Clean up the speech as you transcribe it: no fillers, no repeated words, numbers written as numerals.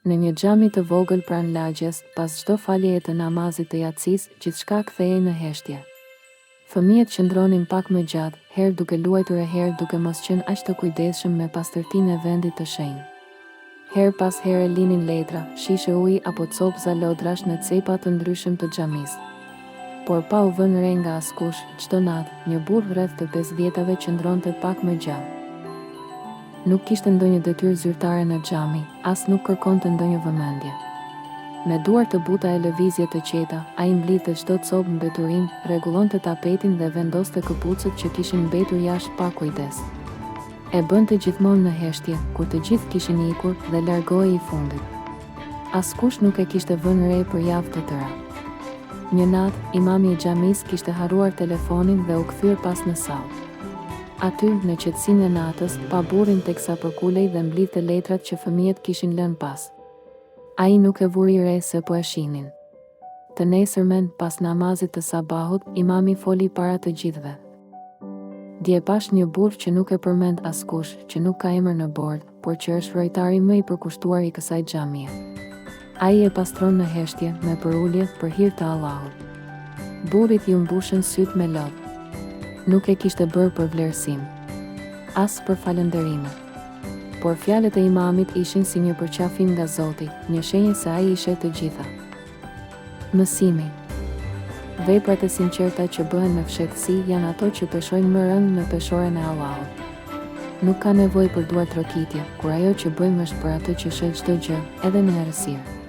Në një xhami të vogël pranë lagjes, pas çdo faljeje të namazit të yatsis, gjithçka kthehej në heshtje. Fëmijët qëndronin pak më gjatë, herë duke luajtur e herë duke mos qenë aq të kujdesshëm me pastërtinë e vendit të shenjtë. Herë pas here linin letra, shishe uji apo copëza lodrash në cepa të ndryshëm të xhamisë. Por pa u vënë re nga askush, çdo natë, një burr rreth të 5 vjetave qëndronte pak më gjatë. Nuk kishte ndonjë detyrë zyrtare në xhami, as nuk kërkonte ndonjë vëmendje. Me duar të buta e lëvizje të qeta, ai mblidhte çdo copë mbeturin, rregullonte tapetin dhe vendoste këpucët që kishin mbetur jashtë pa kujdes. E bënte gjithmonë në heshtje, kur të gjithë kishin ikur dhe largohej i fundit. Askush nuk e kishte vënë re për javë të tëra. Një natë, imami i xhamisë kishte harruar telefonin dhe u kthye pas në sallë. Aty, në qetësinë e natës, pa burrin teksa përkulej dhe mblidhte letrat që fëmijët kishin lënë pas. Ai nuk e vuri re se po e shihnin. Të nesërmen, pas namazit të sabahut, imami foli para të gjithëve. Dje pash një burr që nuk e përmend askush, që nuk ka emër në bord, por që është rojtari më i përkushtuar i kësaj xhamie. Ai e pastron në heshtje, me përulje, për hir të Allahut. Burrit ju mbushën syt me lodh. Nuk e kishte bërë për vlerësim, as për falënderime. Por fjalët e imamit ishin si një përqafim nga Zoti, një shenjë se ai i sheh të gjitha. Mësimi. Veprat e sinqerta që bëhen me fshehtësi janë ato që peshojnë më rënd në peshorën e Allahut. Nuk ka nevojë për duar trokitje, kur ajo që bëjmë është për atë që sheh çdo gjë, edhe në errësirë.